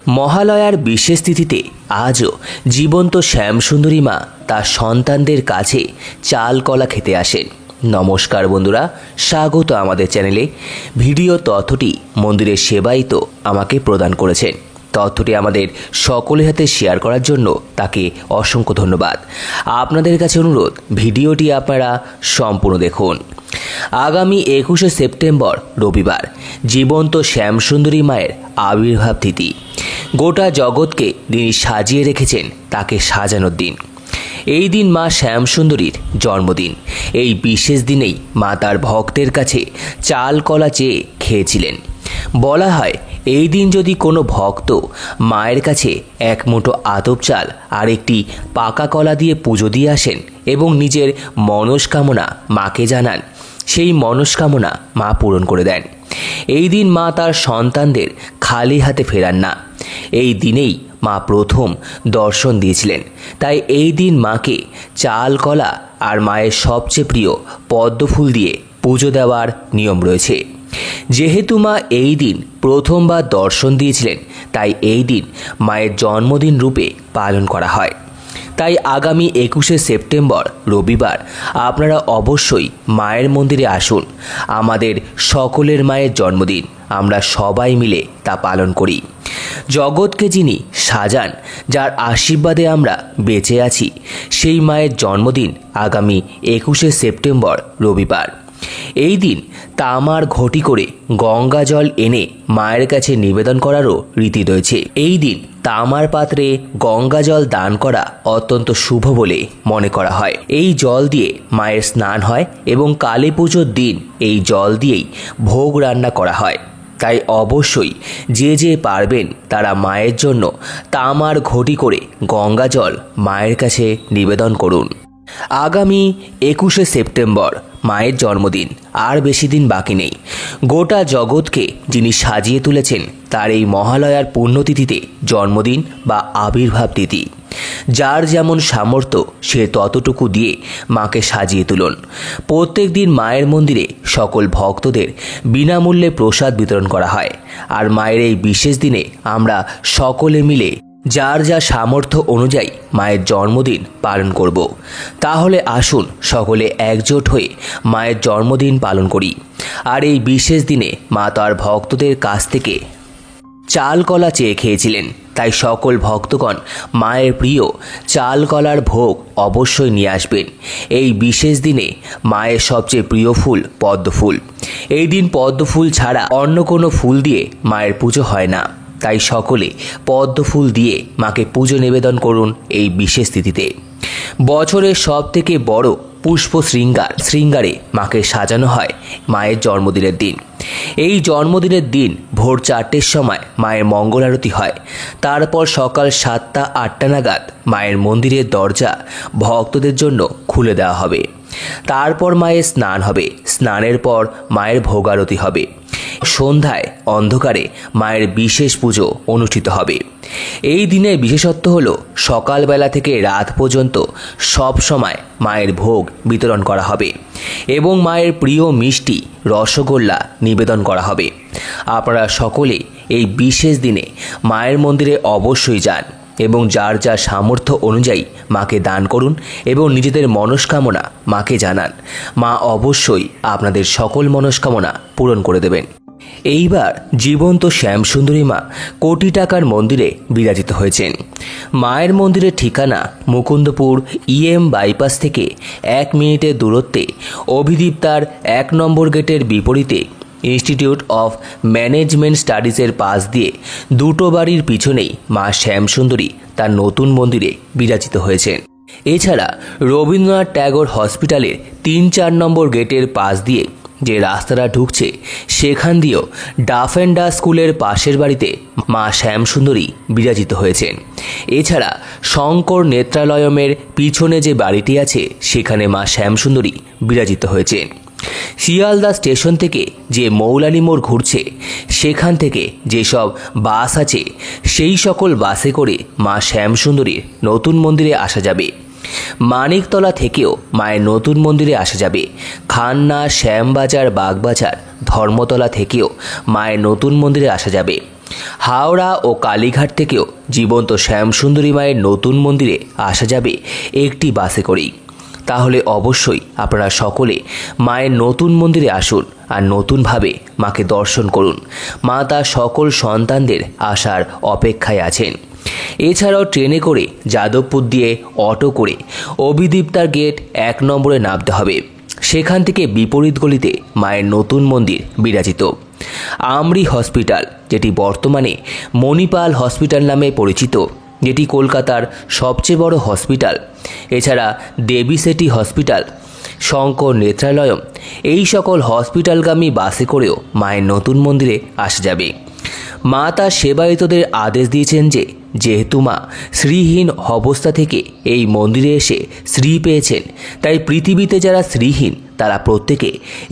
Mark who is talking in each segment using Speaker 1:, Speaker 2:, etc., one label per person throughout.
Speaker 1: মহালয়ার বিশেষ তিথিতে আজও জীবন্ত শ্যামসুন্দরী মা তার সন্তানদের কাছে চাল কলা খেতে আসেন। নমস্কার বন্ধুরা, স্বাগত আমাদের চ্যানেলে। ভিডিও তথ্যটি মন্দিরের সেবায়িত আমাকে প্রদান করেছেন। তথ্যটি আমাদের সকলের হাতে শেয়ার করার জন্য তাকে অসংখ্য ধন্যবাদ। আপনাদের কাছে অনুরোধ, ভিডিওটি আপনারা সম্পূর্ণ দেখুন। আগামী 21শে সেপ্টেম্বর রবিবার জীবন্ত শ্যামসুন্দরী মায়ের আবির্ভাব তিথি। গোটা জগৎকে যিনি সাজিয়ে রেখেছেন তাকে সাজানোর দিন। এই দিন মা শ্যামসুন্দরীর জন্মদিন। এই বিশেষ দিনেই মা তার ভক্তের কাছে চাল কলা চেয়ে খেয়েছিলেন। বলা হয়, এই দিন যদি কোনো ভক্ত মায়ের কাছে এক মুঠো আতপ চাল আর একটি পাকা কলা দিয়ে পুজো দিয়ে আসেন এবং নিজের মনস্কামনা মাকে জানান, সেই মনস্কামনা মা পূরণ করে দেন। এই দিন মা তার সন্তানদের খালি হাতে ফেরান না। এই দিনেই মা প্রথম দর্শন দিয়েছিলেন। তাই এই দিন মাকে চাল কলা আর মায়ের সবচেয়ে প্রিয় পদ্মফুল দিয়ে পুজো দেওয়ার নিয়ম রয়েছে। যেহেতু মা এই দিন প্রথমবার দর্শন দিয়েছিলেন, তাই এই দিন মায়ের জন্মদিন রূপে পালন করা হয়। তাই আগামী 21শে সেপ্টেম্বর রবিবার আপনারা অবশ্যই মায়ের মন্দিরে আসুন। আমাদের সকলের মায়ের জন্মদিন, আমরা সবাই মিলে তা পালন করি। জগৎকে যিনি সাজান, যার আশীর্বাদে আমরা বেঁচে আছি, সেই মায়ের জন্মদিন আগামী 21শে সেপ্টেম্বর রবিবার। এই দিন তামার ঘটি করে গঙ্গা জল এনে মায়ের কাছে নিবেদন করারও রীতি রয়েছে। এই দিন তামার পাত্রে গঙ্গা জল দান করা অত্যন্ত শুভ বলে মনে করা হয়। এই জল দিয়ে মায়ের স্নান হয় এবং কালী পুজোর দিন এই জল দিয়েই ভোগ রান্না করা হয়। তাই অবশ্যই যে পারবেন তারা মায়ের জন্য তামার ঘটি করে গঙ্গা জল মায়ের কাছে নিবেদন করুন। আগামী 21শে সেপ্টেম্বর মায়ের জন্মদিন, আর বেশি দিন বাকি নেই। গোটা জগৎকে যিনি সাজিয়ে তুলেছেন তার এই মহালয়ার পুণ্যতিথিতে জন্মদিন বা আবির্ভাব তিথি। যার যেমন সামর্থ্য সে ততটুকু দিয়ে মাকে সাজিয়ে তুলুন। প্রত্যেক দিন মায়ের মন্দিরে সকল ভক্তদের বিনামূল্যে প্রসাদ বিতরণ করা হয়। আর মায়ের এই বিশেষ দিনে আমরা সকলে মিলে যার যা সামর্থ্য অনুযায়ী মায়ের জন্মদিন পালন করব। তাহলে আসুন সকলে একজোট হয়ে মায়ের জন্মদিন পালন করি। আর এই বিশেষ দিনে মা তার ভক্তদের কাছ থেকে চাল কলা চেয়ে খেয়েছিলেন। তাই সকল ভক্তগণ মায়ের প্রিয় চাল কলার ভোগ অবশ্যই নিয়ে আসবেন। এই বিশেষ দিনে মায়ের সবচেয়ে প্রিয় ফুল পদ্মফুল। এই দিন পদ্মফুল ছাড়া অন্য কোনো ফুল দিয়ে মায়ের পুজো হয় না। তাই সকলে পদ্মফুল দিয়ে মাকে পুজো নিবেদন করুন। এই বিশেষ তিথিতে বছরের সব থেকে বড় পুষ্প শৃঙ্গারে মাকে সাজানো হয় মায়ের জন্মদিনের দিন। এই জন্মদিনের দিন ভোর 4টের সময় মায়ের মঙ্গল আরতি হয়। তারপর সকাল 7টা-8টা নাগাদ মায়ের মন্দিরের দরজা ভক্তদের জন্য খুলে দেওয়া হবে। তারপর মায়ের স্নান হবে। স্নানের পর মায়ের ভোগারতি হবে। সন্ধ্যায় অন্ধকারে মায়ের বিশেষ পুজো অনুষ্ঠিত হবে। এই দিনের বিশেষত্ব হল সকালবেলা থেকে রাত পর্যন্ত সব সময় মায়ের ভোগ বিতরণ করা হবে এবং মায়ের প্রিয় মিষ্টি রসগোল্লা নিবেদন করা হবে। আপনারা সকলে এই বিশেষ দিনে মায়ের মন্দিরে অবশ্যই যান এবং যার যা সামর্থ্য অনুযায়ী মাকে দান করুন এবং নিজেদের মনস্কামনা মাকে জানান। মা অবশ্যই আপনাদের সকল মনস্কামনা পূরণ করে দেবেন। এইবার জীবন্ত শ্যামসুন্দরী মা কোটি টাকার মন্দিরে বিরাজিত হয়েছেন। মায়ের মন্দিরের ঠিকানা মুকুন্দপুর EM বাইপাস থেকে 1 মিনিটের দূরত্বে, অভিদীপ্তার 1 নম্বর গেটের বিপরীতে, ইনস্টিটিউট অফ ম্যানেজমেন্ট স্টাডিজের পাশ দিয়ে দুটো বাড়ির পিছনেই মা শ্যামসুন্দরী তার নতুন মন্দিরে বিরাজিত হয়েছেন। এছাড়া রবীন্দ্রনাথ ট্যাগর হসপিটালের 3-4 নম্বর গেটের পাশ দিয়ে যে রাস্তাটা ঢুকছে, সেখান দিয়েও ডাফ অ্যান্ড ডা স্কুলের পাশের বাড়িতে মা শ্যামসুন্দরী বিরাজিত হয়েছেন। এছাড়া শঙ্কর নেত্রালয়মের পিছনে যে বাড়িটি আছে, সেখানে মা শ্যামসুন্দরী বিরাজিত হয়েছেন। শিয়ালদা স্টেশন থেকে যে মৌলালী মোড় ঘুরছে, সেখান থেকে যেসব বাস আছে, সেই সকল বাসে করে মা শ্যামসুন্দরীর নতুন মন্দিরে আসা যাবে। মানিকতলা থেকেও মায়ের নতুন মন্দিরে আসা যাবে। খান্না, শ্যামবাজার, বাগবাজার, ধর্মতলা থেকেও মায়ের নতুন মন্দিরে আসা যাবে। হাওড়া ও কালীঘাট থেকেও জীবন্ত শ্যামসুন্দরী মায়ের নতুন মন্দিরে আসা যাবে একটি বাসে করেই। তাহলে অবশ্যই আপনারা সকলে মায়ের নতুন মন্দিরে আসুন আর নতুনভাবে মাকে দর্শন করুন। মা তার সকল সন্তানদের আসার অপেক্ষায় আছেন। এছাড়াও ট্রেনে করে যাদবপুর দিয়ে অটো করে অভিদীপ্তার গেট 1 নম্বরে নামতে হবে। সেখান থেকে বিপরীত গলিতে মায়ের নতুন মন্দির বিরাজিত। আমরি হসপিটাল, যেটি বর্তমানে মণিপাল হসপিটাল নামে পরিচিত, যেটি কলকাতার সবচেয়ে বড় হসপিটাল। এছাড়া দেবী সেটি হসপিটাল, শঙ্কর নেত্রালয়ম, এই সকল হসপিটালগামী বাসে করেও মায়ের নতুন মন্দিরে আসা যাবে। মা তার সেবায়িতদের আদেশ দিয়েছেন যে যেহেতু মা শ্রীহীন অবস্থা থেকে এই মন্দিরে এসে শ্রী পেয়েছেন, তাই পৃথিবীতে যারা শ্রীহীন তারা প্রত্যেকে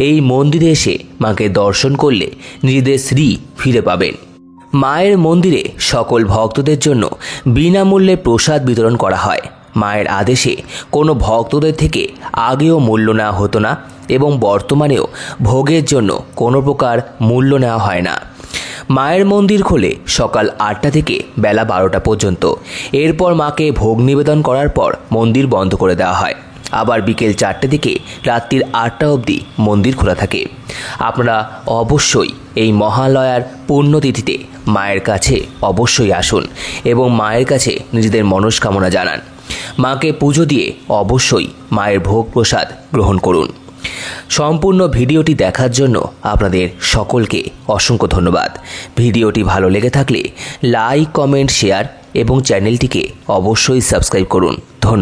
Speaker 1: এই মন্দিরে এসে মাকে দর্শন করলে নিজেদের শ্রী ফিরে পাবেন। মায়ের মন্দিরে সকল ভক্তদের জন্য বিনামূল্যে প্রসাদ বিতরণ করা হয়। মায়ের আদেশে কোনো ভক্তদের থেকে আগেও মূল্য নেওয়া হতো না এবং বর্তমানেও ভোগের জন্য কোনো প্রকার মূল্য নেওয়া হয় না। মায়ের মন্দির খোলে সকাল 8টা থেকে বেলা 12টা পর্যন্ত। এরপর মাকে ভোগ নিবেদন করার পর মন্দির বন্ধ করে দেওয়া হয়। আবার বিকেল 4টে থেকে রাত্রির 8টা অবধি মন্দির খোলা থাকে। আপনারা অবশ্যই এই মহালয়ার পুণ্যতিথিতে মায়ের কাছে অবশ্যই আসুন এবং মায়ের কাছে নিজেদের মনস্কামনা জানান। মাকে পুজো দিয়ে অবশ্যই মায়ের ভোগ প্রসাদ গ্রহণ করুন। সম্পূর্ণ ভিডিওটি দেখার জন্য আপনাদের সকলকে অসংখ্য ধন্যবাদ। ভিডিওটি ভালো লেগে থাকলে লাইক, কমেন্ট, শেয়ার এবং চ্যানেলটিকে অবশ্যই সাবস্ক্রাইব করুন। ধন্যবাদ।